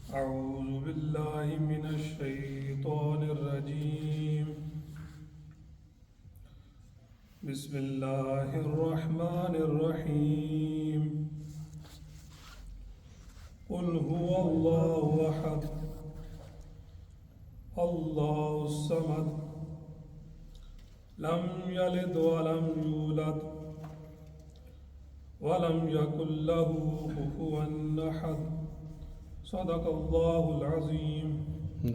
أعوذ بالله من الشيطان الرجيم. بسم الله الرحمن الرحيم. قل هو الله أحد الله الصمد لم يلد ولم يولد ولم يكن له كفوا أحد. صدق الله العظيم.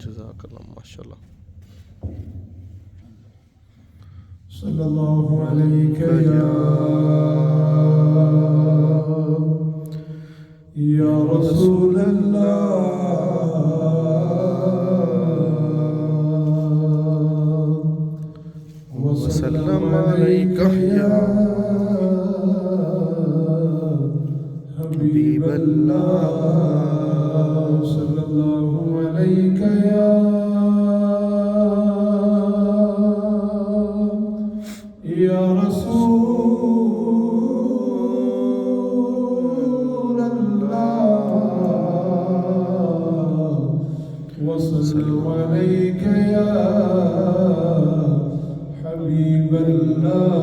جزاک اللہ ماشاء اللہ. صلی اللہ علیہ یا رسول اللہ وسلم علیک یا حبیب اللہ صلی اللہ علیہ یا رسول اللہ وسلم علیک یا حبیب اللہ.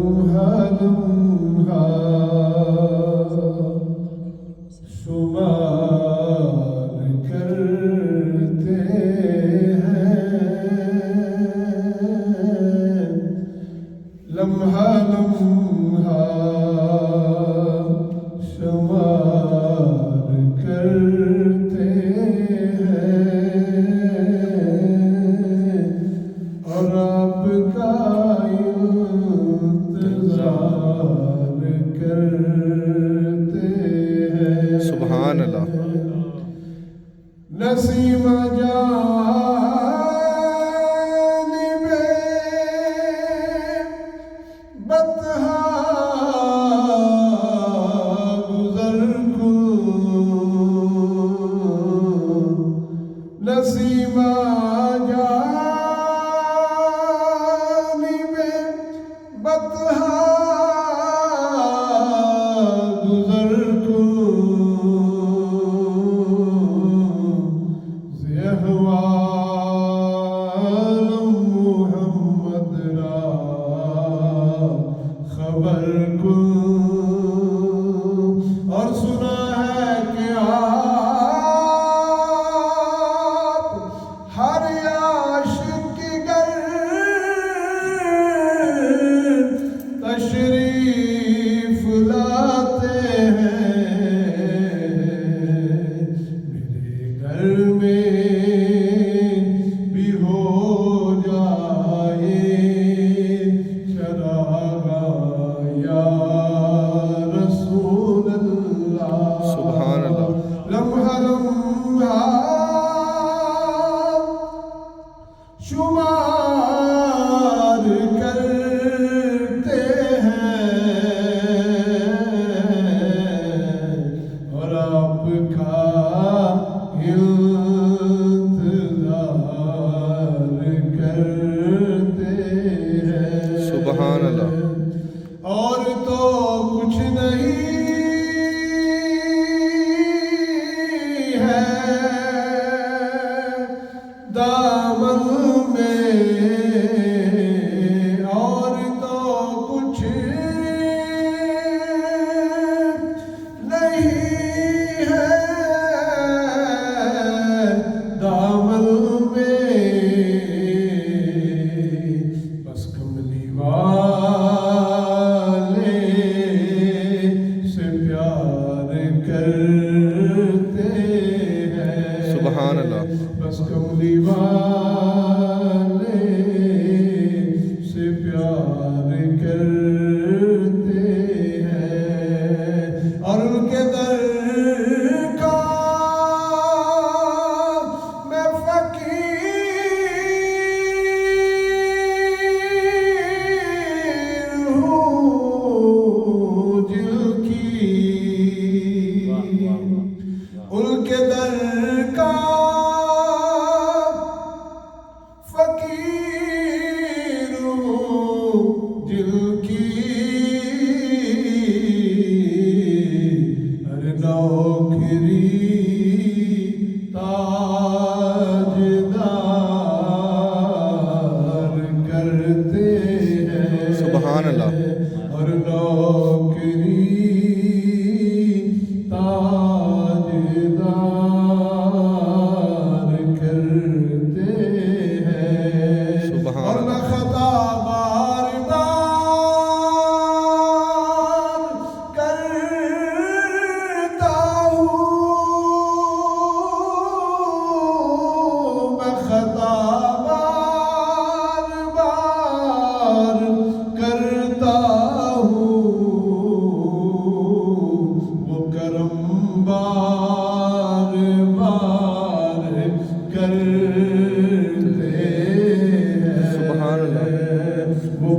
لمحہ لمحہ شمار کرتے ہیں، لمحہ لمحہ شمار کرتے ہیں، اور آپ کا انتظار کرتے ہیں. سبحان اللہ. نسیم جانب بطحا گزر کن، نسیم جانب بطحا گزر کن، محمد را خبر کن. اور سنا ہے کہ آپ ہر عاشق کی گر تشریف لاتے ہیں، میرے گھر میں بھی ہو جائے چراغا یا رسول اللہ. سبحان اللہ. لمحہ لمحہ شمار کرتے ہیں، اور آپ کا انتظار کرتے ہیں. سبحان اللہ. اور تو کچھ نہیں ہے دامن میں، اور تو کچھ نہیں ہے دامن میں، بس کملی والے سے پیار کرتے ہیں. سبحان اللہ. بس کملی والے سے پیار کرتے ہیں، اور ان کے در کا میں فقیر ہوں جل کی، ان کے در کا فقیر ہوں دل کی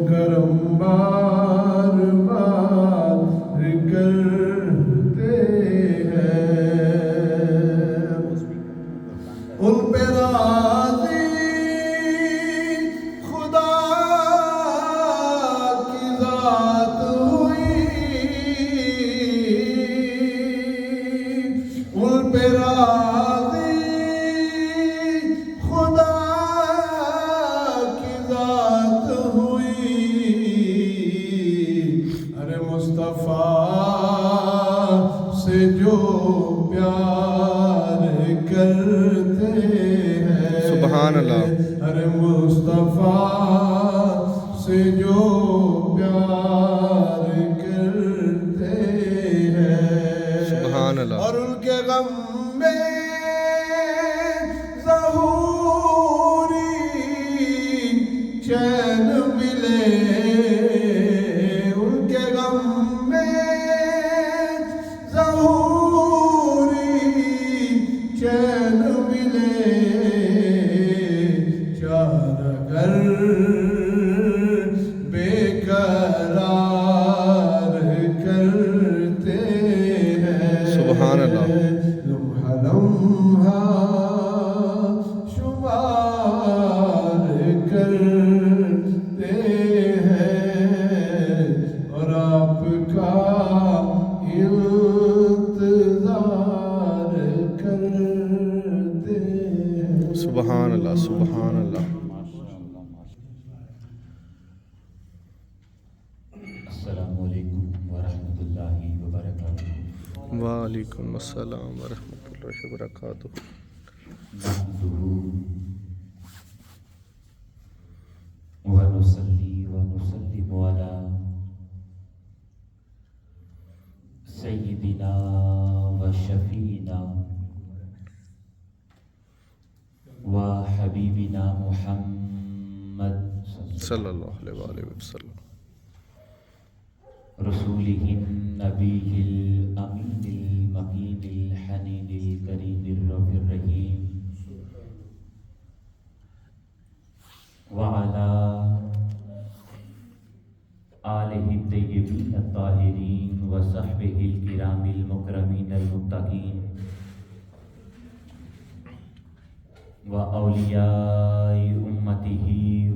کرم بار بار کرتے ہیں، ان پہ راضی خدا کی ذات ہوئی، ان پہ راضی خدا کی ذات ہوئی۔ ارے مصطفیٰ سے جو پیار کرتے ہیں، سبحان اللہ۔ ارے مصطفیٰ سے جو پیار کرتے ہیں، سبحان اللہ۔ اور ان کے غم میں ظہوری چین ملے، ان کے غم میں ظہوری چین ملے، چار گر بے قرار کرتے ہیں، سبحان اللہ۔ لمحہ لمحہ شمار کرتے ہیں، اور آپ کا انتظار کرتے ہیں۔ سبحان اللہ، سبحان اللہ۔ السلام علیکم ورحمۃ اللہ وبرکاتہ۔ وعلیکم السلام ورحمۃ اللہ وبرکاتہ۔ نحمده ونصلي ونسلم على سيدنا وشفينا وحبيبنا محمد صلی اللہ علیہ وآلہ وسلم۔ رسوله النبي الأمين المكين الحنين الكريم الرب الرحيم وعلى آله الطيبين الطاهرين وصحبه الكرام المكرمين المتقين وأولياء أمته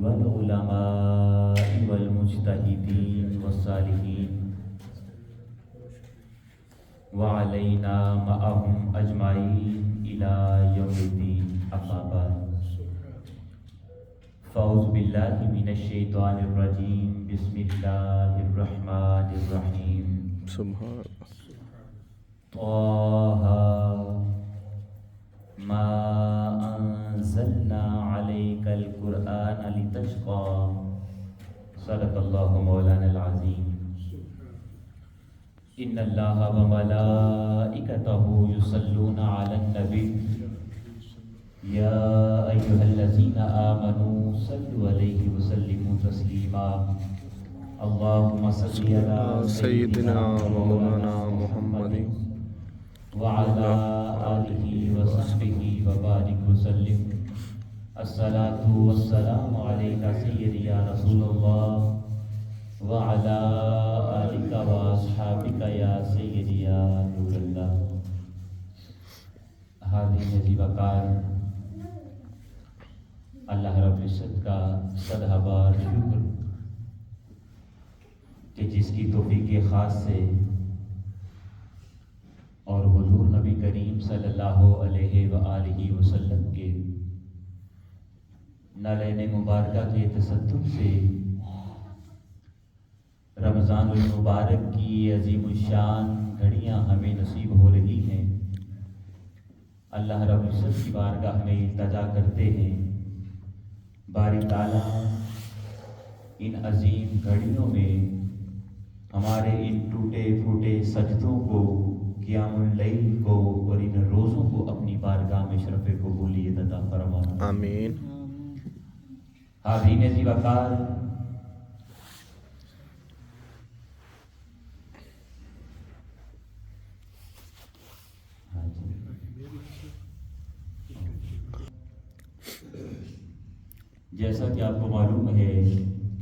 والعلماء والمجتهدين والصالحين وعلينا معهم أجمعين إلى يوم الدين، أما بعد، فأعوذ بالله من الشيطان الرجيم، بسم الله الرحمن الرحيم۔ سبحان اللہ۔ طه ما أنزلنا عليك القرآن لتشقى، صدق الله مولانا العظيم۔ إن الله وملائكته يصلون على النبي، يا أيها الذين آمنوا صلوا عليه وسلموا تسليما۔ اللهم صل على سیدنا مولانا محمد وعلى آله وصحبه وبارك وسلم۔ الصلاة والسلام عليك سيدي يا رسول الله، وعلى آلك وأصحابك يا سيدي يا نور الله۔ حاضرین عزیز وقار، اللہ رب العزت کا صد بار شکر کہ جس کی توفیق خاص سے اور حضور نبی کریم صلی اللہ علیہ وآلہ وسلم کے نالین مبارکہ کے تصدق سے رمضان المبارک کی عظیم الشان گھڑیاں ہمیں نصیب ہو رہی ہیں۔ اللہ رب العزت کی بارگاہ میں التجا کرتے ہیں، باری تعالیٰ ان عظیم گھڑیوں میں ہمارے ان ٹوٹے پھوٹے سجدوں کو، قیام اللیل کو اور ان روزوں کو اپنی بارگاہ میں شرف قبولیت عطا فرما۔ آمین۔ حاضرین عزیز وقار، جیسا کہ آپ کو معلوم ہے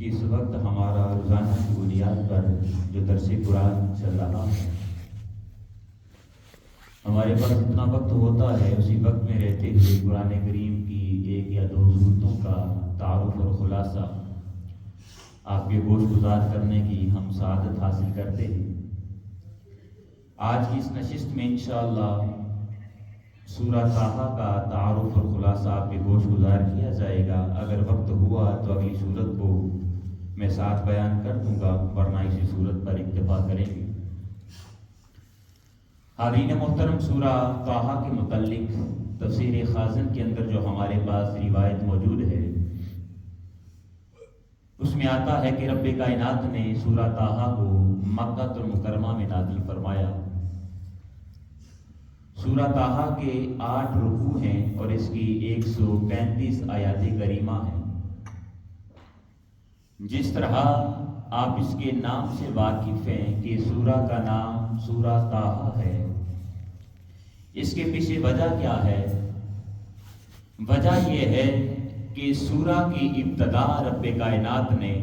کہ اس وقت ہمارا روزانہ کی بنیاد پر جو درس قرآن چل رہا ہے، ہمارے پاس اتنا وقت ہوتا ہے، اسی وقت میں رہتے ہوئے قرآن کریم کی 1 یا 2 صورتوں کا تعارف اور خلاصہ آپ کے گوش گزار کرنے کی ہم سعادت حاصل کرتے ہیں۔ آج کی اس نشست میں انشاءاللہ سورہ طٰہٰ کا تعارف اور خلاصہ آپ کے گوش گزار کیا جائے گا۔ اگر وقت ہوا تو اگلی صورت کو میں ساتھ بیان کر دوں گا، ورنہ اسی صورت پر اکتفا کریں گے۔ حاضرین محترم، سورہ طٰہٰ کے متعلق تفسیر خازن کے اندر جو ہمارے پاس روایت موجود ہے، اس میں آتا ہے کہ رب کائنات نے سورہ طٰہٰ کو مکہ المکرمہ میں نازل فرمایا۔ سورہ طٰہٰ کے 8 رکوع ہیں اور اس کی 135 آیات کریمہ ہیں۔ جس طرح آپ اس کے نام سے واقف ہیں کہ سورہ کا نام سورہ طٰہٰ ہے، اس کے پیچھے وجہ کیا ہے؟ وجہ یہ ہے کہ سورہ کی ابتدا رب کائنات نے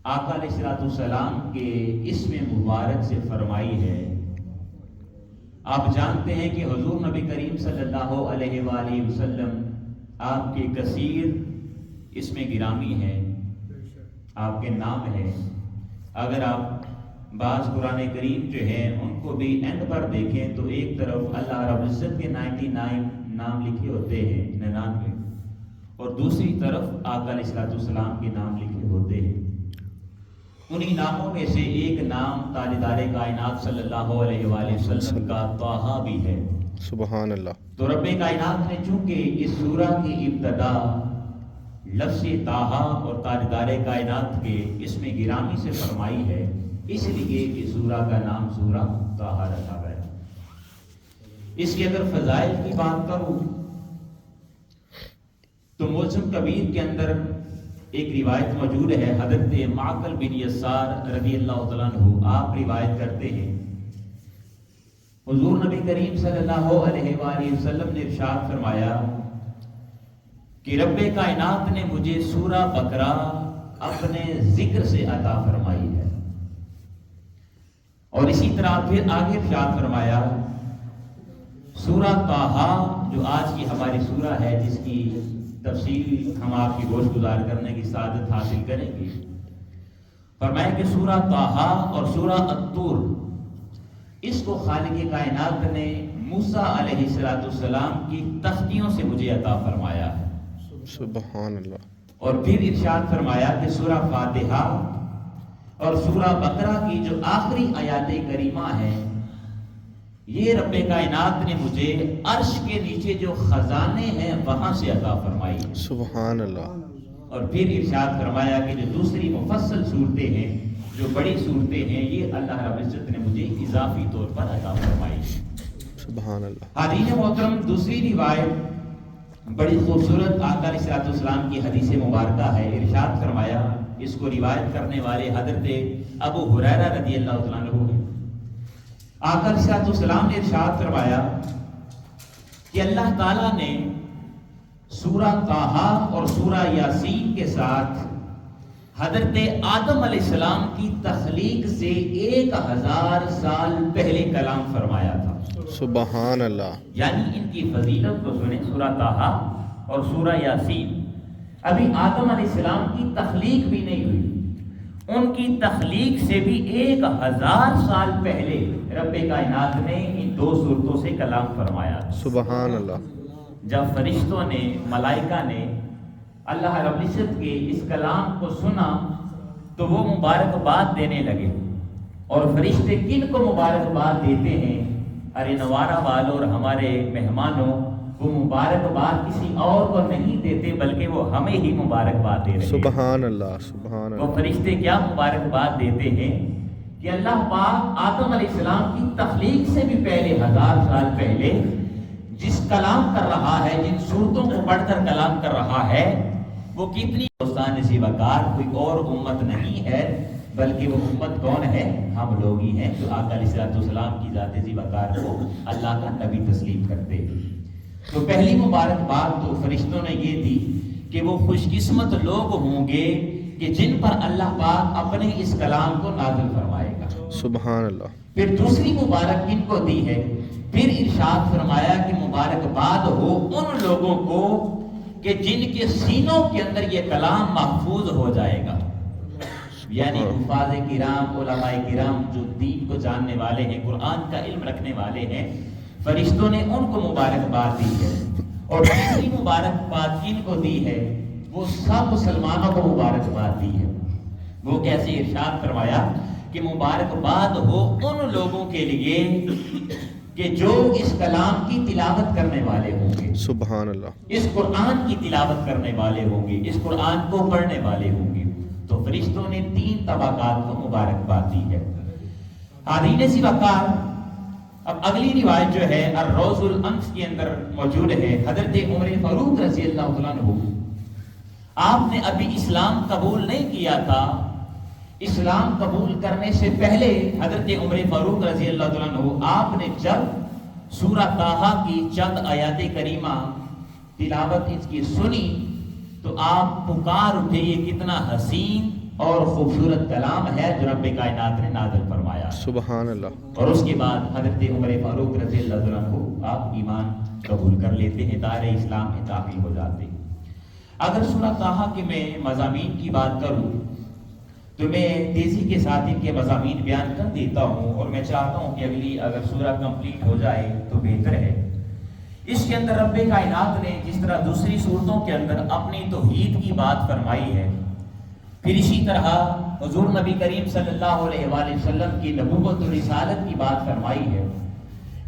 آقا علیہ السلام کے اسم مبارک سے فرمائی ہے۔ آپ جانتے ہیں کہ حضور نبی کریم صلی اللہ علیہ وآلہ وسلم آپ کے کثیر اسم گرامی ہیں، آپ کے نام ہیں۔ اگر آپ بعض قرآن کریم جو ہیں ان کو بھی اینڈ پر دیکھیں تو ایک طرف اللہ رب العزت کے 99 نام لکھے ہوتے ہیں، 99، اور دوسری طرف آقا علیہ السلام کے نام لکھے ہوتے ہیں۔ انہی ناموں میں سے ایک نام تاجدار کائنات صلی اللہ علیہ وآلہ وسلم کا طٰہٰ بھی ہے۔ سبحان اللہ۔ تو رب کائنات نے چونکہ اس سورہ کی ابتدا لفظ طٰہٰ اور تاجدار کائنات کے اسم گرامی سے فرمائی ہے، اس لیے اس سورہ کا نام سورہ طٰہٰ رکھا گیا۔ اس کے اگر فضائل کی بات کروں تو موسم کبیر کے اندر ایک روایت موجود ہے، حضرت معقل بن یسار رضی اللہ تعالیٰ عنہ آپ روایت کرتے ہیں، حضور نبی کریم صلی اللہ علیہ وآلہ وسلم نے ارشاد فرمایا کہ رب کائنات نے مجھے سورہ بقرہ اپنے ذکر سے عطا فرمائی ہے، اور اسی طرح پھر آگے ارشاد فرمایا سورہ طٰہٰ جو آج کی ہماری سورہ ہے، جس کی تفصیل ہم آپ کی گوش گزار کرنے کی سعادت حاصل کریں گے، فرمایا کہ سورہ طٰہٰ اور سورہ الطور اس کو خالق کائنات نے موسیٰ علیہ السلام کی تختیوں سے مجھے عطا فرمایا ہے۔ سبحان اللہ۔ اور پھر ارشاد فرمایا کہ سورہ فاتحہ اور سورہ بقرہ کی جو آخری آیات کریمہ ہیں، یہ رب کائنات نے مجھے عرش کے نیچے جو خزانے ہیں وہاں سے عطا فرمائی۔ سبحان اللہ۔ اور پھر ارشاد فرمایا کہ جو دوسری مفصل صورتیں ہیں، جو بڑی صورتیں ہیں، یہ اللہ رب العزت نے مجھے اضافی طور پر عطا فرمائی۔ سبحان اللہ۔ حاضرین محترم، دوسری روایت بڑی خوبصورت آقا علیہ السلام کی حدیث مبارکہ ہے۔ ارشاد فرمایا، اس کو روایت کرنے والے حضرت ابو ہریرہ رضی اللہ تعالیٰ عنہ ہیں۔ آقا علیہ السلام نے ارشاد فرمایا کہ اللہ تعالیٰ نے سورہ طٰہٰ اور سورہ یاسین کے ساتھ حضرت آدم علیہ السلام کی تخلیق سے 1000 سال پہلے کلام فرمایا تھا۔ سبحان اللہ۔ یعنی ان کی فضیلت کو سنیں، سورہ طٰہٰ اور سورہ یاسین، ابھی آدم علیہ السلام کی تخلیق بھی نہیں ہوئی، ان کی تخلیق سے بھی 1000 سال پہلے رب کائنات نے ان 2 صورتوں سے کلام فرمایا۔ سبحان اللہ۔ جب فرشتوں نے، ملائکہ نے اللہ رب العزت کے اس کلام کو سنا تو وہ مبارکباد دینے لگے، اور فرشتے کن کو مبارکباد دیتے ہیں؟ ارے نوارہ والوں اور ہمارے مہمانوں، وہ مبارکباد کسی اور کو نہیں دیتے بلکہ وہ ہمیں ہی مبارکباد دے رہے ہیں۔ سبحان اللہ۔ سبحان وہ اللہ۔ فرشتے کیا مبارکباد دیتے ہیں کہ اللہ پاک آدم علیہ السلام کی تخلیق سے بھی پہلے 1000 سال پہلے جس کلام کر رہا ہے، جن صورتوں کو پڑھ کر کلام کر رہا ہے، وہ کتنی دوستان سی وقار کوئی اور امت نہیں ہے، بلکہ وہ امت کون ہے؟ ہم لوگ ہی ہیں جو آقا علیہ السلام کی ذات ذی وقار کو اللہ کا نبی تسلیم کرتے ہیں۔ تو پہلی مبارکباد تو فرشتوں نے یہ دی کہ وہ خوش قسمت لوگ ہوں گے کہ جن پر اللہ پاک اپنے اس کلام کو نازل فرمائے گا. سبحان اللہ. پھر دوسری مبارک کن کو دی ہے؟ پھر ارشاد فرمایا کہ مبارکباد ہو ان لوگوں کو کہ جن کے سینوں کے اندر یہ کلام محفوظ ہو جائے گا. یعنی حفاظ کرام، علماء کرام جو دین کو جاننے والے ہیں، قرآن کا علم رکھنے والے ہیں، فرشتوں نے ان کو مبارکباد دی ہے. اور تیسری مبارکباد کن کو دی ہے؟ وہ سب مسلمانوں کو مبارکباد دی ہے. وہ کیسے؟ ارشاد فرمایا کہ مبارکباد ہو ان لوگوں کے لیے کہ جو اس کلام کی تلاوت کرنے والے ہوں گے، سبحان اللہ. اس قرآن کی تلاوت کرنے والے ہوں گے، اس قرآن کو پڑھنے والے ہوں گے. تو فرشتوں نے 3 طبقات کو مبارکباد دی ہے. حاضرین سی وقار، اب اگلی روایت جو ہے الروض الانف کے اندر موجود ہے. حضرت عمر فاروق رضی اللہ تعالیٰ عنہ، آپ نے ابھی اسلام قبول نہیں کیا تھا. اسلام قبول کرنے سے پہلے حضرت عمر فاروق رضی اللہ تعالیٰ عنہ، آپ نے جب سورہ طٰہٰ کی چند آیات کریمہ تلاوت اس کی سنی تو آپ پکار اٹھے، یہ کتنا حسین اور خوبصورت کلام ہے جو رب کائنات نے نازل فرمایا. سبحان اللہ. اور اس کے بعد حضرت عمر فاروق رضی اللہ تعالیٰ عنہ آپ ایمان قبول کر لیتے ہیں، دائرۂ اسلام میں داخل ہو جاتے ہیں. اگر سورہ طٰہٰ کے میں مضامین کی بات کروں تو میں تیزی کے ساتھ ان کے مضامین بیان کر دیتا ہوں، اور میں چاہتا ہوں کہ اگلی اگر سورہ کمپلیٹ ہو جائے تو بہتر ہے. اس کے اندر رب کائنات نے جس طرح دوسری صورتوں کے اندر اپنی توحید کی بات فرمائی ہے، پھر اسی طرح حضور نبی کریم صلی اللہ علیہ وآلہ وسلم کی نبوت و رسالت کی بات فرمائی ہے،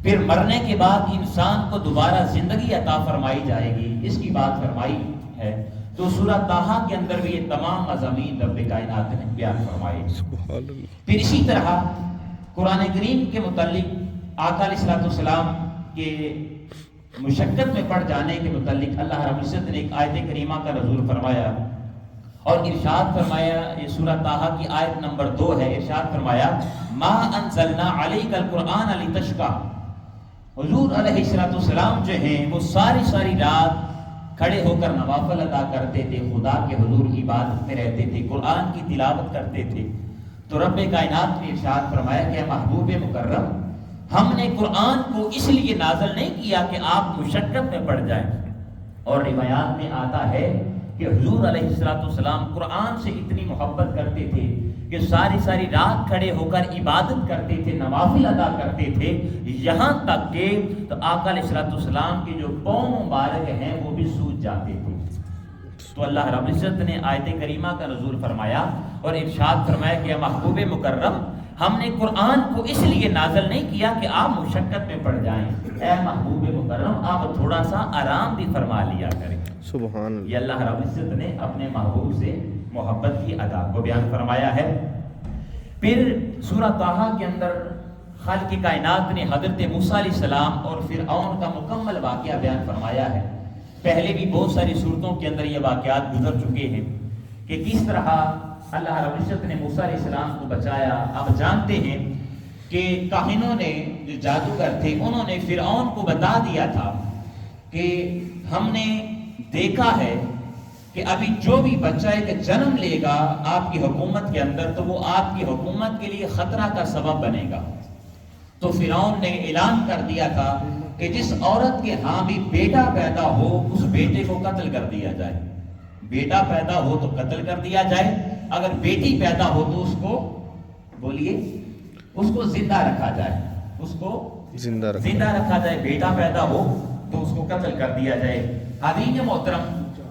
پھر مرنے کے بعد انسان کو دوبارہ زندگی عطا فرمائی جائے گی، اس کی بات فرمائی ہے. تو سورہ طٰہٰ کے اندر بھی یہ تمام مضامین رب کائنات نے بیان فرمائے. پھر اسی طرح قرآن کریم کے متعلق آقا علیہ السلام کے مشقت میں پڑ جانے کے متعلق اللہ رب العزت نے ایک آیت کریمہ کا نزول فرمایا اور ارشاد فرمایا. یہ سورہ طٰہٰ کی آیت نمبر 2 ہے. ارشاد فرمایا ما انزلنا علیک القرآن لتشقی. حضور علیہ السلام جو ہیں وہ ساری رات کھڑے ہو کر نوافل ادا کرتے تھے، خدا کے حضور عبادت میں رہتے تھے، قرآن کی تلاوت کرتے تھے. تو رب کائنات نے ارشاد فرمایا کہ محبوب مکرم، ہم نے قرآن کو اس لیے نازل نہیں کیا کہ آپ مشقت میں پڑ جائیں. اور روایات میں آتا ہے کہ حضور علیہ السلام قرآن سے اتنی محبت کرتے تھے کہ ساری رات کھڑے ہو کر عبادت کرتے تھے، نوافل ادا کرتے تھے، یہاں تک کہ تو آقا علیہ السلام کے جو پاؤں مبارک ہیں وہ بھی سوج جاتے تھے. تو اللہ رب العزت نے آیت کریمہ کا نزول فرمایا اور ارشاد فرمایا کہ محبوب مکرم، ہم نے قرآن کو اس لیے نازل نہیں کیا کہ آپ مشقت میں پڑ جائیں. اے محبوب مکرم، آپ تھوڑا سا آرام بھی فرما لیا کریں. سبحان اللہ. یہ اللہ رب العزت نے اپنے محبوب سے محبت کی ادا کو بیان فرمایا ہے. پھر سورہ طٰہٰ کے اندر خالق کائنات نے حضرت موسیٰ علیہ السلام اور فرعون کا مکمل واقعہ بیان فرمایا ہے. پہلے بھی بہت ساری صورتوں کے اندر یہ واقعات گزر چکے ہیں کہ کس طرح اللہ رب العزت نے موسیٰ علیہ السلام کو بچایا. آپ جانتے ہیں کہ کاہنوں نے، جو جادوگر تھے، انہوں نے فرعون کو بتا دیا تھا کہ ہم نے دیکھا ہے کہ ابھی جو بھی بچہ ایک جنم لے گا آپ کی حکومت کے اندر تو وہ آپ کی حکومت کے لیے خطرہ کا سبب بنے گا. تو فرعون نے اعلان کر دیا تھا کہ جس عورت کے ہاں بھی بیٹا پیدا ہو اس بیٹے کو قتل کر دیا جائے. بیٹا پیدا ہو تو قتل کر دیا جائے، اگر بیٹی پیدا ہو تو اس کو بولیے اس کو زندہ رکھا جائے، اس کو زندہ رکھا جائے. بیٹا پیدا ہو تو اس کو قتل کر دیا جائے. حاضرین محترم،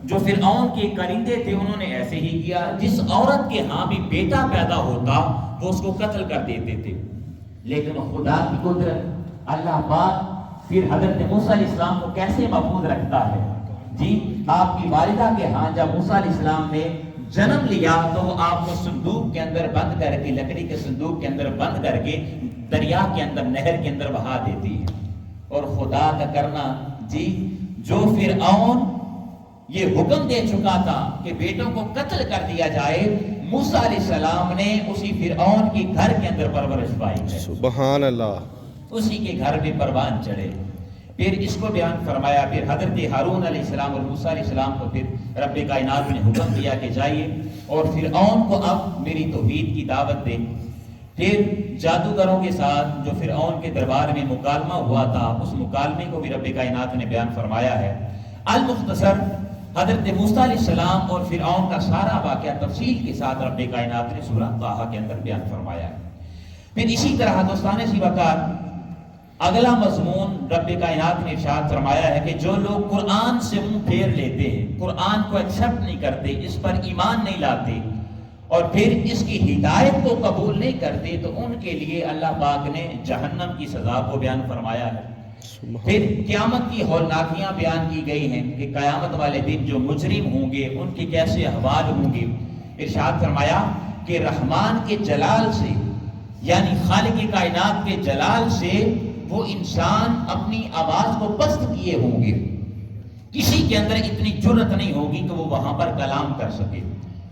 جو فرعون کے کرندے تھے انہوں نے ایسے ہی کیا. جس عورت کے ہاں بھی بیٹا پیدا ہوتا وہ اس کو قتل کر دیتے تھے. لیکن خدا کی قدرت، اللہ پاک پھر حضرت موسیٰ علیہ السلام کو کیسے محفوظ رکھتا ہے. جی، آپ کی والدہ کے ہاں جب موسیٰ علیہ السلام نے جنم لیا تو وہ آپ کو صندوق کے اندر بند کر کے، لکڑی کے صندوق کے اندر بند کر کے دریا کے اندر، نہر کے اندر بہا دیتی ہے. اور خدا کا کرنا، جی، جو فرعون یہ حکم دے چکا تھا کہ بیٹوں کو قتل کر دیا جائے، موسیٰ علیہ السلام نے اسی فرعون کے گھر کے اندر پرورش پائی ہے. سبحان اللہ. اسی کے گھر میں پروان چڑھے. پھر اس کو بیان فرمایا، پھر حضرت ہارون علیہ السلام اور موسیٰ علیہ السلام کو پھر رب کائنات نے حکم دیا کہ جائیے اور فرعون کو اب میری توحید کی دعوت دیں۔ پھر جادوگروں کے ساتھ جو فرعون کے دربار میں مکالمہ ہوا تھا، اس مکالمے کو بھی رب کائنات نے بیان فرمایا ہے۔ المختصر حضرت موسیٰ علیہ السلام اور فرعون کا سارا واقعہ تفصیل کے ساتھ رب کائنات نے سورہ طٰہٰ کے اندر بیان فرمایا ہے۔ پھر اسی طرح دوستان سی وقار اگلا مضمون رب کائنات نے ارشاد فرمایا ہے کہ جو لوگ قرآن سے منہ پھیر لیتے ہیں، قرآن کو ایکسپٹ نہیں کرتے، اس پر ایمان نہیں لاتے اور پھر اس کی ہدایت کو قبول نہیں کرتے، تو ان کے لیے اللہ پاک نے جہنم کی سزا کو بیان فرمایا ہے۔ پھر قیامت کی ہولناکیاں بیان کی گئی ہیں کہ قیامت والے دن جو مجرم ہوں گے ان کے کیسے احوال ہوں گے۔ ارشاد فرمایا کہ رحمان کے جلال سے، یعنی خالق کائنات کے جلال سے وہ انسان اپنی آواز کو پست کیے ہوں گے، کسی کے اندر اتنی جرت نہیں ہوگی کہ وہ وہاں پر کلام کر سکے۔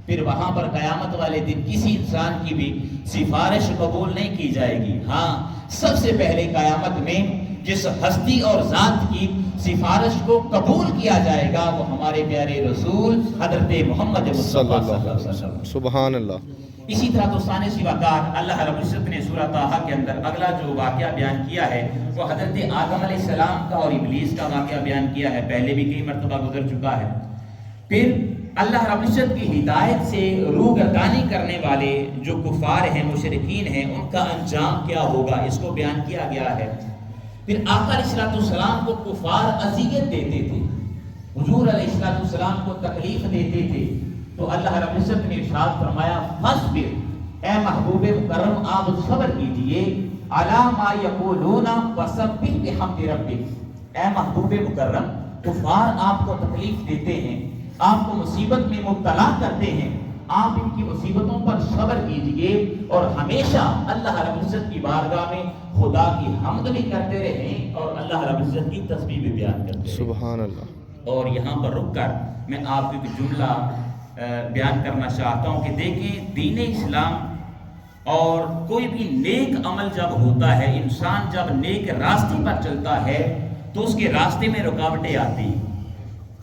پھر وہاں پر قیامت والے دن کسی انسان کی بھی سفارش قبول نہیں کی جائے گی۔ ہاں، سب سے پہلے قیامت میں جس ہستی اور ذات کی سفارش کو قبول کیا جائے گا وہ ہمارے پیارے رسول حضرت محمد مصطفیٰ صلی اللہ علیہ وسلم۔ سبحان اللہ۔ اسی طرح دوستان سی وقار اللہ رب العزت نے سورہ طٰہٰ کے اندر اگلا جو واقعہ بیان کیا ہے وہ حضرت آدم علیہ السلام کا اور ابلیس کا واقعہ بیان کیا ہے، پہلے بھی کئی مرتبہ گزر چکا ہے۔ پھر اللہ رب العزت کی ہدایت سے روگردانی کرنے والے جو کفار ہیں، مشرکین ہیں، ان کا انجام کیا ہوگا اس کو بیان کیا گیا ہے۔ پھر آقا علیہ السلام کو کفار اذیت دیتے تھے، حضور علیہ السلام کو تکلیف دیتے تھے، تو اللہ رب العزت نے ارشاد فرمایا فاصبر، اے محبوب مکرم آپ صبر کیجئے، علی ما یقولون وسبح بحمد ربک۔ اے محبوب مکرم، کفار آپ کو تکلیف دیتے ہیں، آپ کو مصیبت میں مبتلا کرتے ہیں، آپ ان کی مصیبتوں پر صبر کیجئے اور ہمیشہ اللہ رب العزت کی بارگاہ میں خدا کی حمد بھی کرتے رہیں اور اللہ رب العزت کی تسبیح بھی بیان کرتے رہیں۔ سبحان اللہ۔ اور یہاں پر رک کر میں آپ کو ایک جملہ بیان کرنا چاہتا ہوں کہ دیکھیں، دین اسلام اور کوئی بھی نیک عمل جب ہوتا ہے، انسان جب نیک راستے پر چلتا ہے تو اس کے راستے میں رکاوٹیں آتی ہیں۔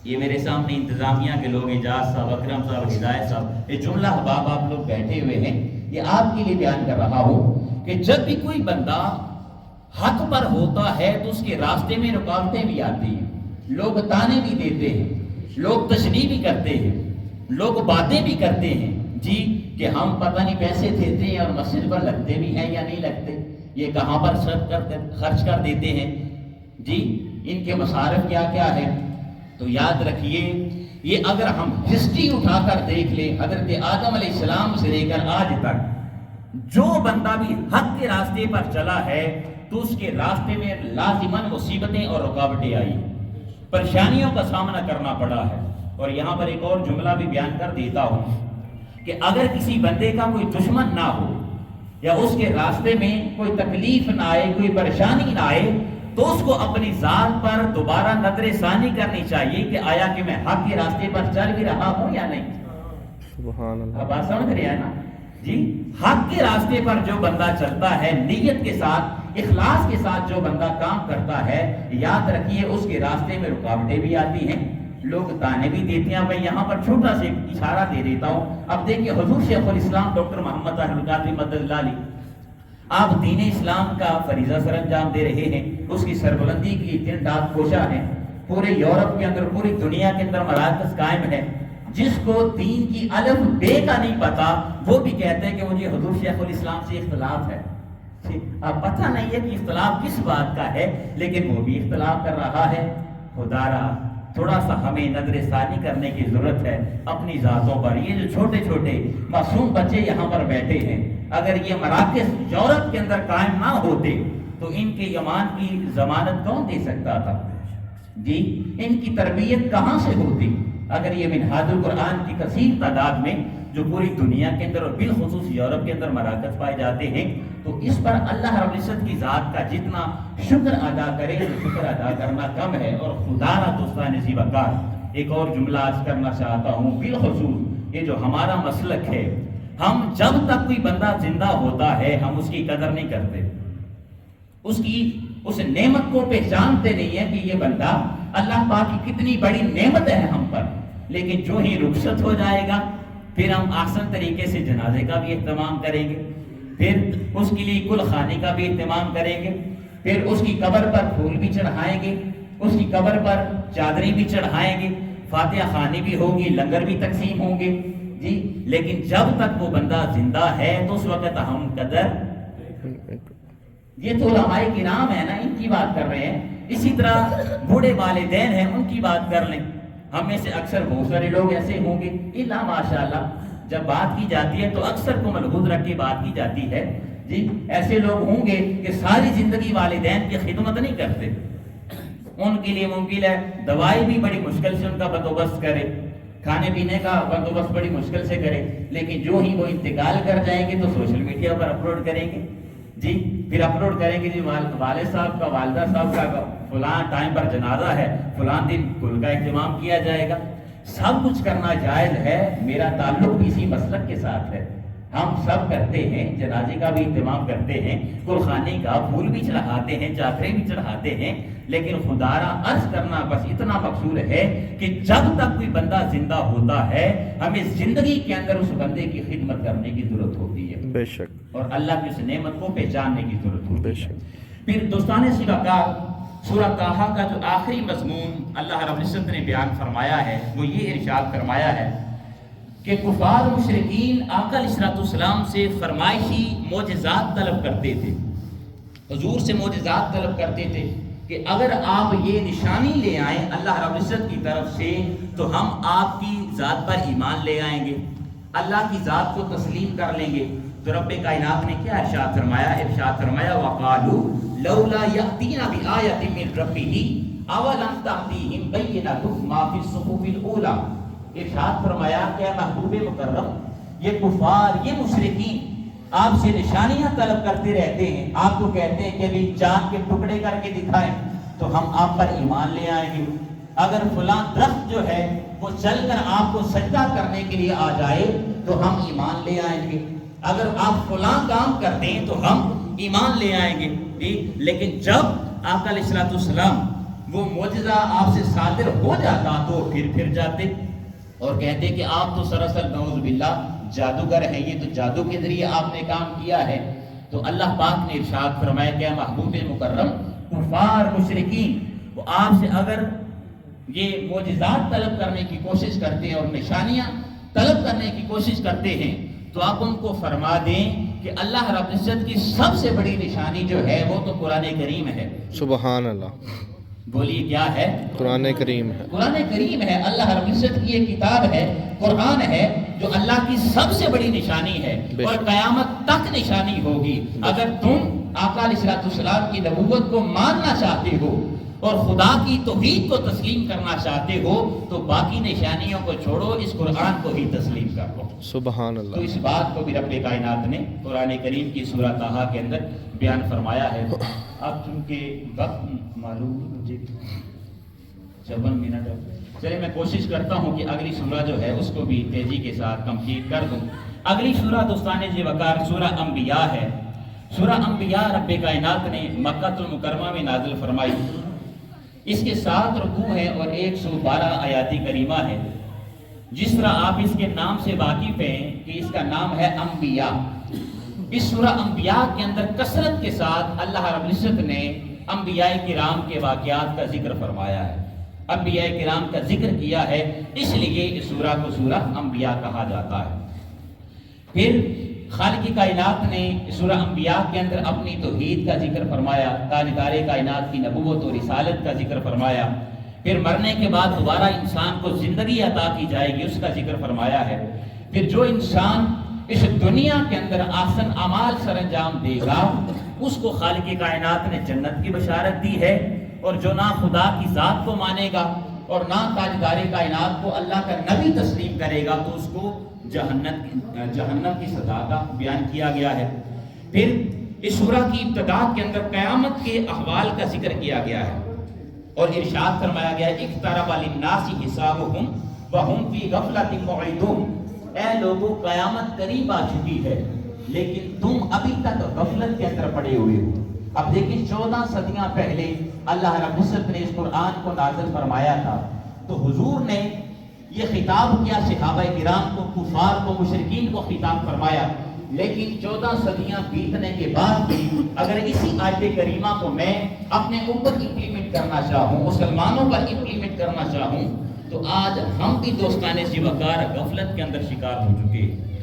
یہ میرے سامنے انتظامیہ کے لوگ، اعجاز صاحب، اکرم صاحب، ہدایت صاحب، یہ جملہ احباب آپ لوگ بیٹھے ہوئے ہیں، یہ آپ کے لیے بیان کر رہا ہوں کہ جب بھی کوئی بندہ حق پر ہوتا ہے تو اس کے راستے میں رکاوٹیں بھی آتی ہیں، لوگ تانے بھی دیتے ہیں، لوگ تشریح بھی کرتے ہیں، لوگ باتیں بھی کرتے ہیں جی کہ ہم پتہ نہیں پیسے دیتے ہیں اور مسجد پر لگتے بھی ہیں یا نہیں لگتے، یہ کہاں پر خرچ کر دیتے ہیں جی، ان کے مصارف کیا کیا ہے۔ تو یاد رکھیے، یہ اگر ہم ہسٹری اٹھا کر دیکھ لیں، حضرت آدم علیہ السلام سے لے کر آج تک جو بندہ بھی حق کے راستے پر چلا ہے تو اس کے راستے میں لازماً مصیبتیں اور رکاوٹیں آئی، پریشانیوں کا سامنا کرنا پڑا ہے۔ اور یہاں پر ایک اور جملہ بھی بیان کر دیتا ہوں کہ اگر کسی بندے کا کوئی دشمن نہ ہو یا اس کے راستے میں کوئی تکلیف نہ آئے، کوئی پریشانی نہ آئے، تو اس کو اپنی ذات پر دوبارہ نظر ثانی کرنی چاہیے کہ آیا کہ میں حق کے راستے پر چل بھی رہا ہوں یا نہیں۔ سبحان اللہ۔ اب بات سمجھ رہے ہیں نا جی، حق کے راستے پر جو بندہ چلتا ہے، نیت کے ساتھ، اخلاص کے ساتھ جو بندہ کام کرتا ہے، یاد رکھیے اس کے راستے میں رکاوٹیں بھی آتی ہیں، لوگ تانے بھی دیتے ہیں۔ میں یہاں پر چھوٹا سے اشارہ دے دیتا ہوں۔ اب دیکھیے، حضور شیخ الاسلام ڈاکٹر محمد طاہر القادری مدد اللہ علیہ، آپ دین اسلام کا فریضہ سر انجام دے رہے ہیں، اس کی سربلندی کے لیے دن رات کوشاں ہیں، پورے یورپ کے اندر، پوری دنیا کے اندر مراکز قائم ہے۔ جس کو دین کی الف بے کا نہیں پتا وہ بھی کہتے ہیں کہ مجھے حضور شیخ الاسلام سے اختلاف ہے۔ اب پتہ نہیں ہے کہ اختلاف کس بات کا ہے، لیکن وہ بھی اختلاف کر رہا ہے۔ خدا را تھوڑا سا ہمیں نظر ثانی کرنے کی ضرورت ہے اپنی ذاتوں پر۔ یہ جو چھوٹے چھوٹے معصوم بچے یہاں پر بیٹھے ہیں، اگر یہ مراکز یورپ کے اندر قائم نہ ہوتے تو ان کے ایمان کی ضمانت کون دے سکتا تھا جی؟ ان کی تربیت کہاں سے ہوتی اگر یہ منہاج القرآن کی کثیر تعداد میں جو پوری دنیا کے اندر اور بالخصوص یورپ کے اندر مراکز پائے جاتے ہیں؟ تو اس پر اللہ رب العزت کی ذات کا جتنا شکر ادا کرے تو شکر ادا کرنا کم ہے۔ اور خدا را دوستان ذی وقار ایک اور جملہ آج کرنا چاہتا ہوں، بالخصوص یہ جو ہمارا مسلک ہے، ہم جب تک کوئی بندہ زندہ ہوتا ہے ہم اس کی قدر نہیں کرتے، اس کی اس نعمت کو پہچانتے نہیں ہیں کہ یہ بندہ اللہ پاک کی کتنی بڑی نعمت ہے ہم پر. لیکن جو ہی رخصت ہو جائے گا پھر ہم آسان طریقے سے جنازے کا بھی اہتمام کریں گے, پھر اس کے لیے کل خانے کا بھی اہتمام کریں گے, پھر اس کی قبر پر پھول بھی چڑھائیں گے, اس کی قبر پر چادریں بھی چڑھائیں گے, فاتحہ خوانی بھی ہوگی, لنگر بھی تقسیم ہوں گے جی. لیکن جب تک وہ بندہ زندہ ہے تو اس وقت ہم قدر, یہ تو علماء کرام ہے نا, ان کی بات کر رہے ہیں. اسی طرح بوڑھے والدین ہیں, ان کی بات کر لیں. ہم میں سے اکثر بہت سارے لوگ ایسے ہوں گے, الا ماشاءاللہ جب بات کی جاتی ہے تو اکثر کو ملحوظ رکھ کے بات کی جاتی ہے جی. ایسے لوگ ہوں گے کہ ساری زندگی والدین کی خدمت نہیں کرتے, ان کے لیے ممکن ہے دوائی بھی بڑی مشکل سے ان کا بندوبست کرے, کھانے پینے کا بندوبست بڑی مشکل سے کرے, لیکن جو ہی وہ انتقال کر جائیں گے تو سوشل میڈیا پر اپلوڈ کریں گے جی. پھر اپلوڈ کریں گے جی والد صاحب کا, والدہ صاحب کا فلاں ٹائم پر جنازہ ہے, فلاں دن کل کا اہتمام کیا جائے گا. سب کچھ کرنا جائز ہے, میرا تعلق بھی اسی مسلک کے ساتھ ہے. ہم سب کرتے ہیں, جنازے کا بھی اہتمام کرتے ہیں, کل خانے کا پھول بھی چڑھاتے ہیں, چادریں بھی چڑھاتے ہیں. لیکن خدا را عرض کرنا بس اتنا مقصود ہے کہ جب تک کوئی بندہ زندہ ہوتا ہے ہمیں زندگی کے اندر اس بندے کی خدمت کرنے کی ضرورت ہوتی ہے, بے شک, اور اللہ کی اس نعمت کو پہچاننے کی ضرورت ہوتی ہے. بے شک. پھر دوستان سی وقار, سورہ طٰہٰ کا جو آخری مضمون اللہ رب العزت نے بیان فرمایا ہے وہ یہ ارشاد فرمایا ہے کہ کفار مشرکین آقا علیہ السلام سے فرمائشی معجزات طلب کرتے تھے, حضور سے معجزات طلب کرتے تھے کہ اگر آپ یہ نشانی لے آئیں اللہ رب العزت کی طرف سے تو ہم آپ کی ذات پر ایمان لے آئیں گے, اللہ کی ذات کو تسلیم کر لیں گے. تو رب کائنات نے کیا ارشاد فرمایا؟ ارشاد فرمایا وَقَالُوا لَوْلَا يَأْتِينَا بِآيَةٍ مِّن رَّبِّهِ أَوَلَمْ تَأْتِهِمْ بَيِّنَةُ مَا فِي الصُّحُفِ الْأُولَىٰ. ارشاد فرمایا کہ محبوب مکرم, یہ کفار, یہ مشرکین آپ سے نشانیاں طلب کرتے رہتے ہیں, آپ کو کہتے ہیں کہ ابھی چاند کے ٹکڑے کر کے دکھائیں تو ہم آپ پر ایمان لے آئیں گے. اگر فلاں درخت جو ہے وہ چل کر آپ کو سجدہ کرنے کے لیے آ جائے تو ہم ایمان لے آئیں گے, اگر آپ فلاں کام کر دیں تو ہم ایمان لے آئیں گے. لیکن جب آقا علیہ السلام وہ معجزہ آپ سے صادر ہو جاتا تو پھر جاتے اور کہتے کہ آپ تو سراسر نعوذ باللہ جادوگر ہیں, یہ تو جادو کے ذریعے آپ نے کام کیا ہے. تو اللہ پاک نے ارشاد فرمایا کہ محبوب مکرم, کفار مشرکین وہ آپ سے اگر یہ معجزات طلب کرنے کی کوشش کرتے ہیں اور نشانیاں طلب کرنے کی کوشش کرتے ہیں تو آپ ان کو فرما دیں کہ اللہ رب العزت کی سب سے بڑی نشانی جو ہے وہ تو قرآن کریم ہے. سبحان اللہ. بولیے کیا ہے؟ قرآن کریم ہے. قرآن کریم ہے, اللہ رب العزت کی یہ کتاب ہے, قرآن ہے جو اللہ کی سب سے بڑی نشانی ہے اور قیامت تک نشانی ہوگی. اگر تم آقا علیہ السلام کی نبوت کو ماننا چاہتے ہو اور خدا کی توحید کو تسلیم کرنا چاہتے ہو تو باقی نشانیوں کو چھوڑو, اس قرآن کو ہی تسلیم کر لو. سبحان اللہ. تو اس بات کو بھی رب کائنات نے قرآن کریم کی سورہ طٰہٰ کے اندر بیان فرمایا ہے. اب چونکہ وقت معلوم مجھے 56 منٹ ہے, چلے میں کوشش کرتا ہوں کہ اگلی سورہ جو ہے اس کو بھی تیزی کے ساتھ کمپلیٹ کر دوں. اگلی سورہ دوستان جی وقار سورہ انبیاء ہے. سورہ انبیاء رب کائنات نے مکہ المکرمہ میں نازل فرمائی. اس کے 7 رکوع ہیں اور 112 آیات کریمہ ہے. جس طرح آپ اس کے نام سے واقف ہیں کہ اس کا نام ہے انبیاء. اس سورہ انبیاء کے اندر کثرت کے ساتھ اللہ رب العزت نے انبیاء کرام کے واقعات کا ذکر فرمایا ہے, انبیاء کرام کا ذکر کیا ہے, اس لیے اس سورہ کو سورہ انبیاء کہا جاتا ہے. پھر خالق کائنات نے سورہ انبیاء کے اندر اپنی توحید کا ذکر فرمایا, تاجدار کائنات کی نبوت و رسالت کا ذکر فرمایا. پھر مرنے کے بعد دوبارہ انسان کو زندگی عطا کی جائے گی, اس کا ذکر فرمایا ہے. پھر جو انسان اس دنیا کے اندر احسن اعمال سر انجام دے گا اس کو خالق کائنات نے جنت کی بشارت دی ہے, اور جو نہ خدا کی ذات کو مانے گا اور نہ تاجدار کائنات کو اللہ کا نبی تسلیم کرے گا تو اس کو جہنم کی سزا کا بیان کیا گیا ہے. پھر اس سورہ کی ابتدا کے اندر قیامت کے احوال کا ذکر کیا گیا ہے اور ارشاد فرمایا گیا ہے اقترب للناس حسابهم وهم فی غفلۃ معرضون. اے لوگوں, قیامت قریب آ چکی ہے لیکن تم ابھی تک غفلت کے اندر پڑے ہوئے ہو. اب دیکھیں 14 صدیاں پہلے اللہ رب العزت نے اس قرآن کو نازل فرمایا تھا، تو حضور نے یہ خطاب کیا صحابہ کرام کو، کفار کو، مشرکین کو خطاب فرمایا. لیکن 14 صدیاں بیتنے کے بعد بھی اگر اسی آیت کریمہ کو میں اپنے اوپر امپلیمنٹ کرنا چاہوں، مسلمانوں پر امپلیمنٹ کرنا چاہوں، تو آج ہم بھی دوستان ذی وقار غفلت کے اندر شکار ہو چکے ہیں،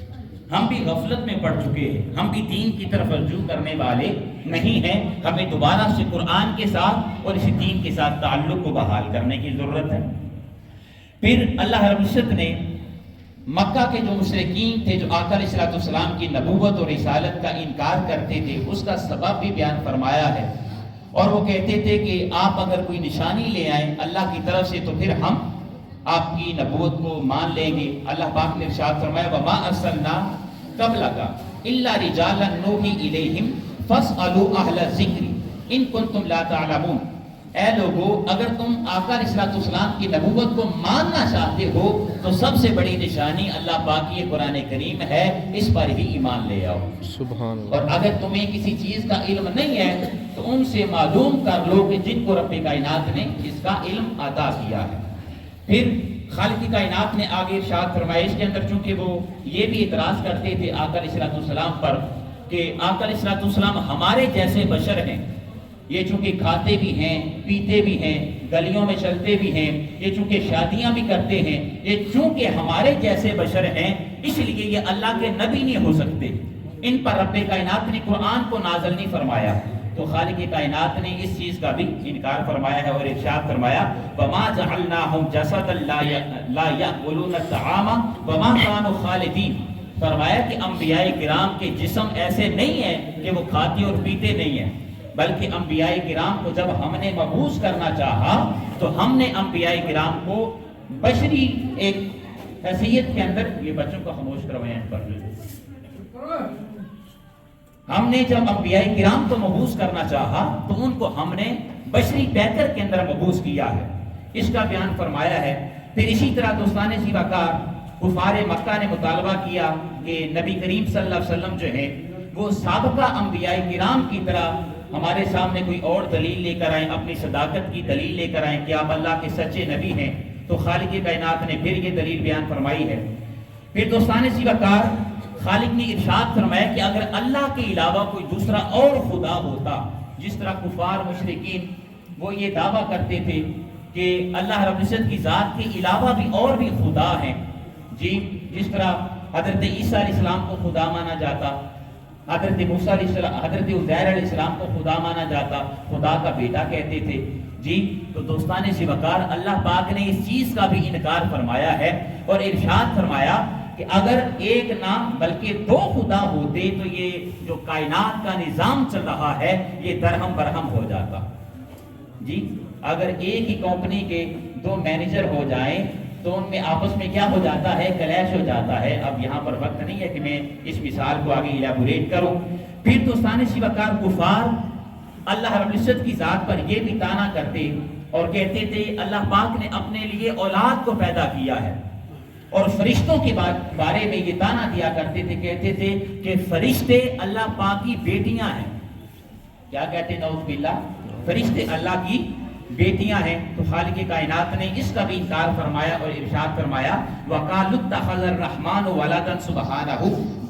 ہم بھی غفلت میں پڑ چکے ہیں، ہم بھی دین کی طرف رجوع کرنے والے نہیں ہیں. ہمیں دوبارہ سے قرآن کے ساتھ اور اس دین کے ساتھ تعلق کو بحال کرنے کی ضرورت ہے. پھر اللہ رب العزت نے مکہ کے جو مشرکین تھے، جو آقا علیہ السلام کی نبوت اور رسالت کا انکار کرتے تھے، اس کا سبب بھی بیان فرمایا ہے. اور وہ کہتے تھے کہ آپ اگر کوئی نشانی لے آئیں اللہ کی طرف سے تو پھر ہم آپ کی نبوت کو مان لیں گے. اللہ پاک نے ارشاد فرمایا وَمَا أَرْسَلْنَا قَبْلَكَ إِلَّا رِجَالًا نُوحِي إِلَيْهِمْ فَاسْأَلُوا أَهْلَ الذِّكْرِ إِن كُنتُمْ لَا تَعْلَمُونَ. اے لوگو، اگر تم آقا علیہ السلام کی نبوت کو ماننا چاہتے ہو تو سب سے بڑی نشانی اللہ پاک کی قرآن کریم ہے، اس پر ہی ایمان لے آؤ. سبحان اللہ. اور اگر تمہیں کسی چیز کا علم نہیں ہے تو ان سے معلوم کر لو کہ جن کو رب کائنات نے اس کا علم عطا کیا ہے. پھر خالق کائنات نے آگے ارشاد فرمایا، اس کے اندر چونکہ وہ یہ بھی اعتراض کرتے تھے آقا علیہ السلام پر کہ آقا علیہ السلام ہمارے جیسے بشر ہیں، یہ چونکہ کھاتے بھی ہیں، پیتے بھی ہیں، گلیوں میں چلتے بھی ہیں، یہ چونکہ شادیاں بھی کرتے ہیں، یہ چونکہ ہمارے جیسے بشر ہیں اس لیے یہ اللہ کے نبی نہیں ہو سکتے. ان پر رب کائنات نے قرآن کو نازل نہیں فرمایا. تو خالق کائنات نے اس چیز کا بھی انکار فرمایا ہے اور ارشاد فرمایا وَمَا جَعَلْنَاهُمْ جَسَدًا لَا يَأْكُلُونَ الطَّعَامَ وَمَا كَانُوا خَالِدِينَ. فرمایا کہ انبیاء کرام کے جسم ایسے نہیں ہیں کہ وہ کھاتے اور پیتے نہیں ہیں، بلکہ انبیاء کرام کو جب ہم نے مبعوث کرنا چاہا تو ہم نے انبیاء کرام کو بشری ایک حیثیت کے اندر، یہ بچوں کو خاموش کروائیں پر، ہم نے جب انبیاء کرام کو مبعوث کرنا چاہا تو ان کو ہم نے بشری پیکر کے اندر مبعوث کیا ہے. اس کا بیان فرمایا ہے. پھر اسی طرح دوستان ذی وقار کفار مکہ نے مطالبہ کیا کہ نبی کریم صلی اللہ علیہ وسلم جو ہے وہ سابقہ انبیاء کرام کی طرح ہمارے سامنے کوئی اور دلیل لے کر آئیں، اپنی صداقت کی دلیل لے کر آئیں کہ آپ اللہ کے سچے نبی ہیں. تو خالق کائنات نے پھر یہ دلیل بیان فرمائی ہے. پھر دوستان ذی وقار خالق نے ارشاد فرمایا کہ اگر اللہ کے علاوہ کوئی دوسرا اور خدا ہوتا، جس طرح کفار مشرکین وہ یہ دعویٰ کرتے تھے کہ اللہ رب العزت کی ذات کے علاوہ بھی اور بھی خدا ہیں، جی جس طرح حضرت عیسیٰ علیہ السلام کو خدا مانا جاتا، حضرت موسیٰ علیہ السلام، حضرت عزیر علیہ السلام کو خدا مانا جاتا، خدا کا بیٹا کہتے تھے. جی تو دوستان ذی وقار اللہ پاک نے اس چیز کا بھی انکار فرمایا ہے اور ارشاد فرمایا کہ اگر ایک نہ بلکہ دو خدا ہوتے تو یہ جو کائنات کا نظام چل رہا ہے یہ درہم برہم ہو جاتا. جی اگر ایک ہی کمپنی کے دو مینیجر ہو جائیں تو ان میں آپس میں کیا ہو جاتا ہے، کلیش ہو جاتا ہے. اب یہاں پر وقت نہیں ہے کہ میں اس مثال کو آگے الیبوریٹ کروں. پھر دوستان ذی وقار کفار اللہ رب العزت کی ذات پر یہ بھی طعنا کرتے اور کہتے تھے اللہ پاک نے اپنے لیے اولاد کو پیدا کیا ہے، اور فرشتوں کے بارے میں یہ طعنا دیا کرتے تھے، کہتے تھے کہ فرشتے اللہ پاک کی بیٹیاں ہیں. کیا کہتے ہیں؟ نعوذ باللہ، فرشتے اللہ کی بیٹیاں ہیں. تو خالق کائنات نے اس کا بھی انکار فرمایا اور ارشاد فرمایا وَقَالُوا اتَّخَذَ الرَّحْمَنُ وَلَدًا سُبْحَانَهُ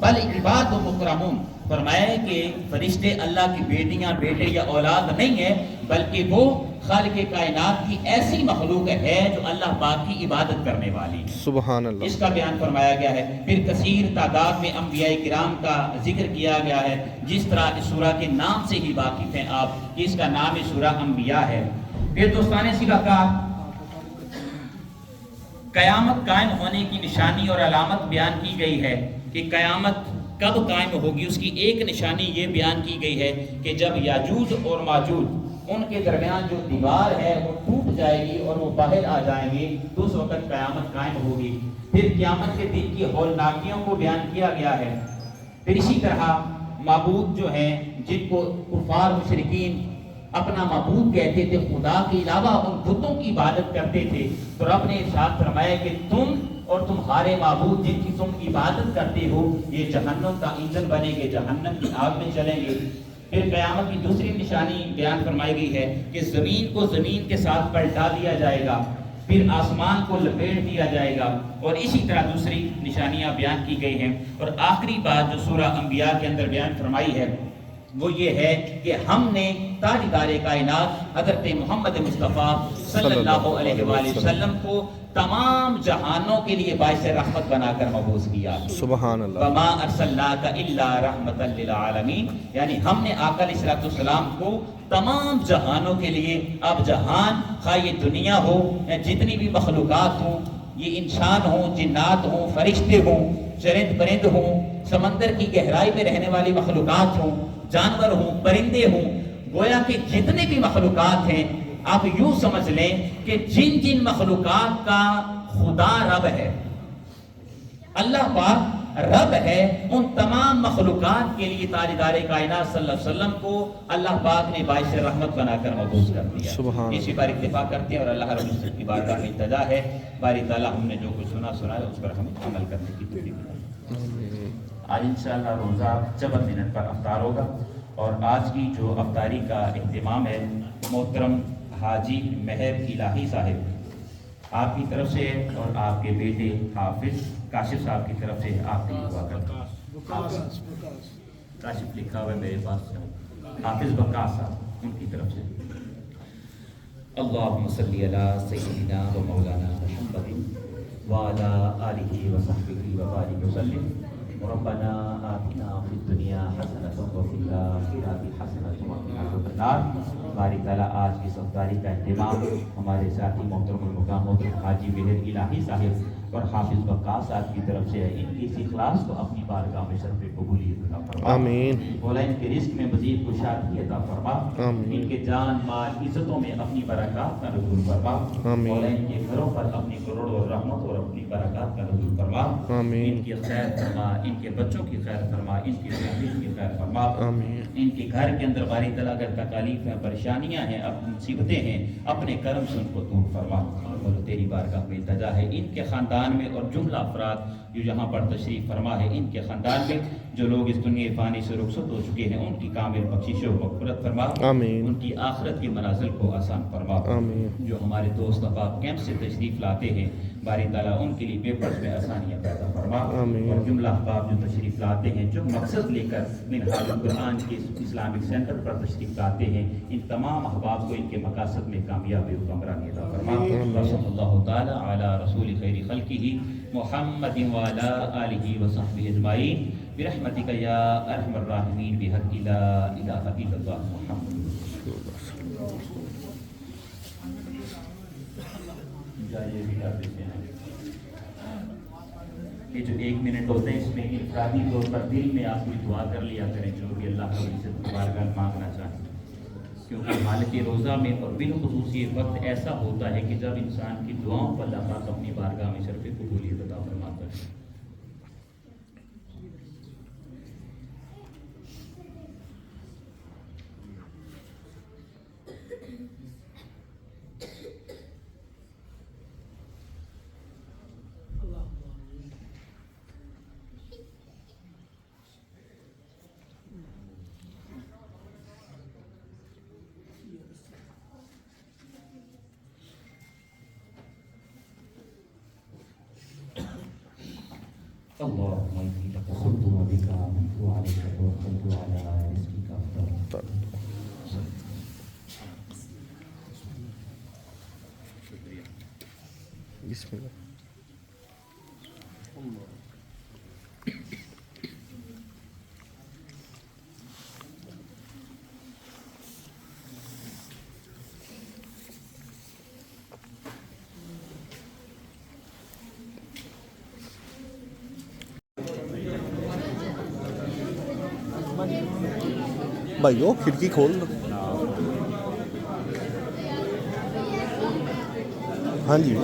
بَلْ عِبَادٌ مُكْرَمُونَ. فرمایا کہ فرشتے اللہ کی بیٹیاں، بیٹے یا اولاد نہیں ہیں، بلکہ وہ خالق کائنات کی ایسی مخلوق ہے جو اللہ پاک کی عبادت کرنے والی. سبحان اللہ. اس کا بیان فرمایا گیا ہے. پھر کثیر تعداد میں انبیاء کرام کا ذکر کیا گیا ہے، جس طرح اس سورہ کے نام سے ہی واقف ہیں آپ کہ اس کا نام سورہ انبیاء ہے. پھر دوستان ذی وقار قیامت قائم ہونے کی نشانی اور علامت بیان کی گئی ہے کہ قیامت کب قائم ہوگی. اس کی ایک نشانی یہ بیان کی گئی ہے کہ جب یاجوج اور ماجوج ان کے درمیان جو دیوار ہے وہ ٹوٹ جائے گی اور وہ باہر آ جائیں گے تو اس وقت قیامت قائم ہوگی. پھر قیامت کے دن کی ہولناکیوں کو بیان کیا گیا ہے. پھر اسی طرح معبود جو ہیں جن کو کفار مشرکین اپنا معبود کہتے تھے، خدا کے علاوہ ان بتوں کی عبادت کرتے تھے، تو رب نے ارشاد فرمایا کہ تم اور تمہارے معبود جن کی تم عبادت کرتے ہو یہ جہنم کا ایندھن بنے گے، جہنم کی آگ میں چلیں گے. پھر قیامت کی دوسری نشانی بیان فرمائی گئی ہے کہ زمین کو زمین کے ساتھ پلٹا دیا جائے گا، پھر آسمان کو لپیٹ دیا جائے گا، اور اسی طرح دوسری نشانیاں بیان کی گئی ہیں۔ اور آخری بات جو سورہ انبیاء کے اندر بیان فرمائی ہے وہ یہ ہے کہ ہم نے تاجدار کائنات حضرت محمد مصطفیٰ صلی اللہ علیہ وآلہ وسلم کو تمام جہانوں کے لیے باعث رحمت بنا کر مبعوث کیا۔ سبحان اللہ۔ وما ارسلناک الا رحمتا للعالمین، یعنی ہم نے آقا علیہ السلام کو تمام جہانوں کے لیے، اب جہان خواہ یہ دنیا ہو یا جتنی بھی مخلوقات ہوں، یہ انسان ہوں، جنات ہوں، فرشتے ہوں، چرند پرند ہوں، سمندر کی گہرائی میں رہنے والی مخلوقات ہوں، جانور ہوں، پرندے ہوں، گویا کہ جتنے بھی مخلوقات ہیں، آپ یوں سمجھ لیں کہ جن جن مخلوقات کا خدا رب ہے، اللہ پاک رب ہے، ان تمام مخلوقات کے لیے تاجدار کائنات صلی اللہ علیہ وسلم کو اللہ پاک نے باعث رحمت بنا کر مبعوث کر دیا۔ اسی پر اکتفا کرتے ہیں اور اللہ رب العزت کی بارگاہ میں التجا ہے باری تعالیٰ ہم نے جو کچھ سنا ہے اس پر ہمیں عمل کرنے کی توفیق دے۔ آج انشاءاللہ روزہ 54 منٹ پر افطار ہوگا، اور آج کی جو افطاری کا اہتمام ہے محترم حاجی مہر الہی صاحب آپ کی طرف سے اور آپ کے بیٹے حافظ کاشف صاحب کی طرف سے آپ کی دعا کرتا ہوں۔ کاشف لکھا ہوا ہے میرے پاس، حافظ بکاس صاحب ان کی طرف سے۔ اللہم صلی علی سیدنا و مولانا محمد وعلی آلہ وصحبہ وبارک وسلم۔ ربنا آتنا فی الدنیا حسنۃ وفی الآخرۃ حسنۃ وقنا عذاب النار۔ باری تعالیٰ آج کی افطاری کا اہتمام ہمارے ساتھی محترم المقام محترم حاجی مہر الہی صاحب اور حافظ بکاس صاحب کی طرف سے ہے۔ ان کی اس اخلاص کو اپنی بارگاہ میں شرف قبولیت عطا فرما، آمین۔ مولا ان کے رزق میں مزید کشادگی عطا فرما، آمین۔ ان کے جان مال عزتوں میں اپنی برکات کا نزول فرما، آمین۔ مولا ان کے گھروں پر اپنی کروڑوں اور رحمت اور اپنی برکات کا نزول فرما، آمین۔ ان کی خیر فرما، ان کے بچوں کی خیر فرما، ان کی فیملی کی خیر فرما، آمین۔ ان کے گھر کے اندر باری تعالیٰ اگر تکالیف ہیں، پریشانیاں ہیں، مصیبتیں ہیں، اپنے کرم سے ان کو دور فرما، اور تیری بارگاہ میں التجا ہے ان کے خاندان میں اور جملہ افراد جو یہاں پر تشریف فرما ہے، ان کے خاندان میں جو لوگ اس دنیا فانی سے رخصت ہو چکے ہیں، ان کی کامل بخشش و مغفرت فرما، آمین۔ ان کی آخرت کی منازل کو آسان فرما۔ آمین۔ جو ہمارے دوست احباب کیمپ سے تشریف لاتے ہیں، باری تعالیٰ ان کے لیے پیپرز میں آسانیاں پیدا فرما، آمین۔ اور جملہ احباب جو تشریف لاتے ہیں، جو مقصد لے کر منہاج القرآن کے اسلامک سینٹر پر تشریف لاتے ہیں، ان تمام احباب کو ان کے مقاصد میں کامیابی و کامرانی عطا فرما۔ صلی اللہ تعالیٰ علی رسول خیر خلقہ محمد وعلی آلہ وصحبہ اجمعین برحمتک یا ارحم الراحمین بحق لا الہ الا اللہ محمد۔ جائیے بھی کر دیتے ہیں، یہ جو 1 منٹ ہوتے ہیں اس میں انفرادی طور پر دل میں آپ کوئی دعا کر لیا کریں جو بھی اللہ رب العزت کی بارگاہ مانگنا چاہیں، کیونکہ حالت روزہ میں اور بالخصوص یہ وقت ایسا ہوتا ہے کہ جب انسان کی دعاؤں پر اللہ پاک اپنی بارگاہ میں شرف قبولیت عطا فرماتا ہے۔ اللهم إني لك صرت وبك آمنت وعليك توكلت وعلى رزقك أفطرت۔ بسم اللہ۔ بھائیو کھڑکی کھول دو۔ ہاں جی۔